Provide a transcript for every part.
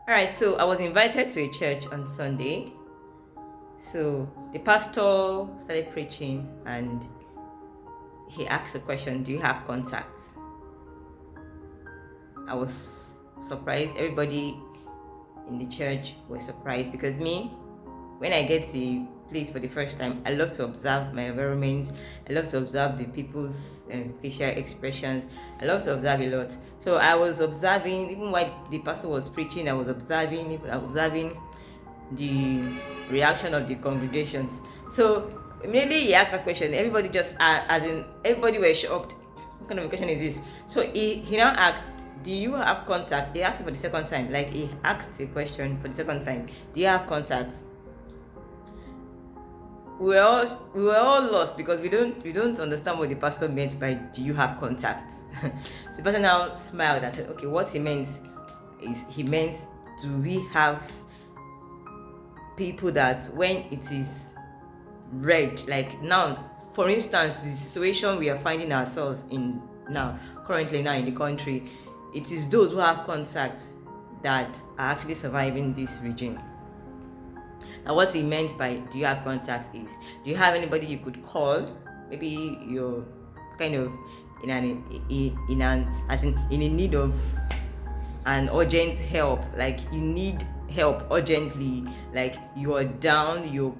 All right, so I was invited to a church on Sunday. So the pastor started preaching and he asked the question, do you have contacts? I was surprised. Everybody in the church was surprised because me, when I get to a place for the first time, I love to observe my environment. I love to observe the people's facial expressions. I love to observe a lot. So I was observing, even while the pastor was preaching, I was observing the reaction of the congregations. So immediately he asked a question. Everybody just, everybody were shocked. What kind of a question is this? So he now asked, do you have contacts? He asked it for the second time. Like he asked a question for the second time. Do you have contacts? We were all lost because we don't understand what the pastor meant by do you have contacts. So the person now smiled and said, okay, what he meant is do we have people that when it is red, like now, for instance, the situation we are finding ourselves in now, currently now in the country, it is those who have contacts that are actually surviving this regime. Now, what he meant by do you have contacts is, do you have anybody you could call? Maybe you're kind of in need of an urgent help, like you need help urgently, like you are down, you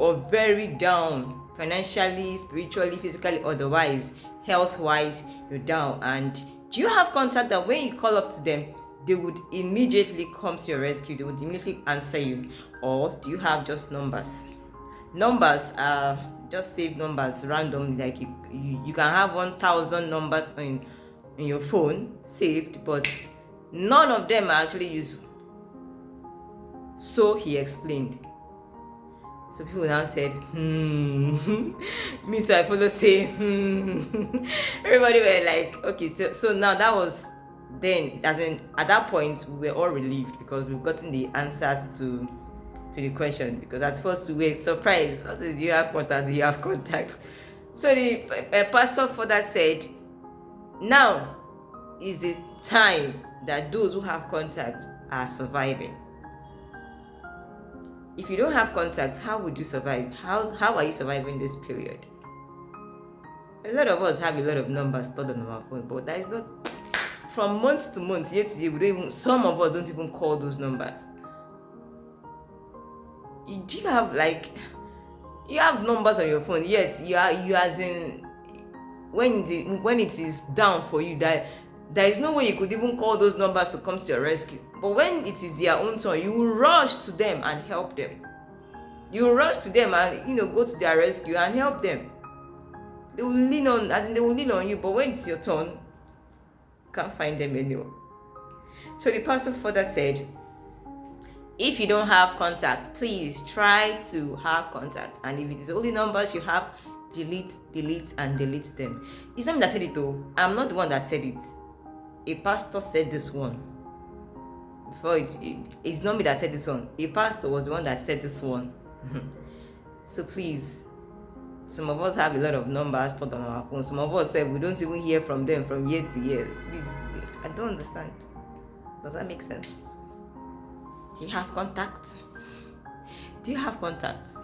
are very down financially, spiritually, physically, otherwise, health-wise, you're down. And do you have contact that when you call up to them, they would immediately come to your rescue, they would immediately answer you? Or do you have just numbers? Numbers are just saved numbers randomly, like you can have 1,000 numbers in your phone saved, but none of them are actually useful. So he explained. So people now said, me too, I follow say, Everybody were like, okay, so now that was then, at that point, we were all relieved because we've gotten the answers to the question. Because at first we were surprised. What is, do you have contact? Do you have contact? So the pastor further said, now is the time that those who have contacts are surviving. If you don't have contacts, how would you survive? How are you surviving this period? A lot of us have a lot of numbers stored on our phone, but that is not, from month to month, year to year, some of us don't even call those numbers. Do you have you have numbers on your phone? Yes, you as in when it is down for you, that there is no way you could even call those numbers to come to your rescue. But when it is their own turn, you will rush to them and help them. You will rush to them and go to their rescue and help them. They will lean on you, but when it's your turn, you can't find them anymore. So the pastor further said, if you don't have contacts, please try to have contacts. And if it is only numbers you have, delete, and delete them. It's not me that said it though. I'm not the one that said it. A pastor said this one. Before it's not me that said this one. A pastor was the one that said this one. So please, some of us have a lot of numbers stored on our phones. Some of us say we don't even hear from them from year to year. Please, I don't understand. Does that make sense? Do you have contacts? Do you have contacts?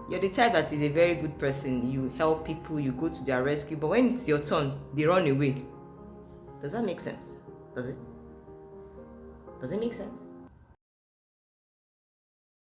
You're the type that is a very good person. You help people, you go to their rescue, but when it's your turn, they run away. Does that make sense? Does it? Does it make sense?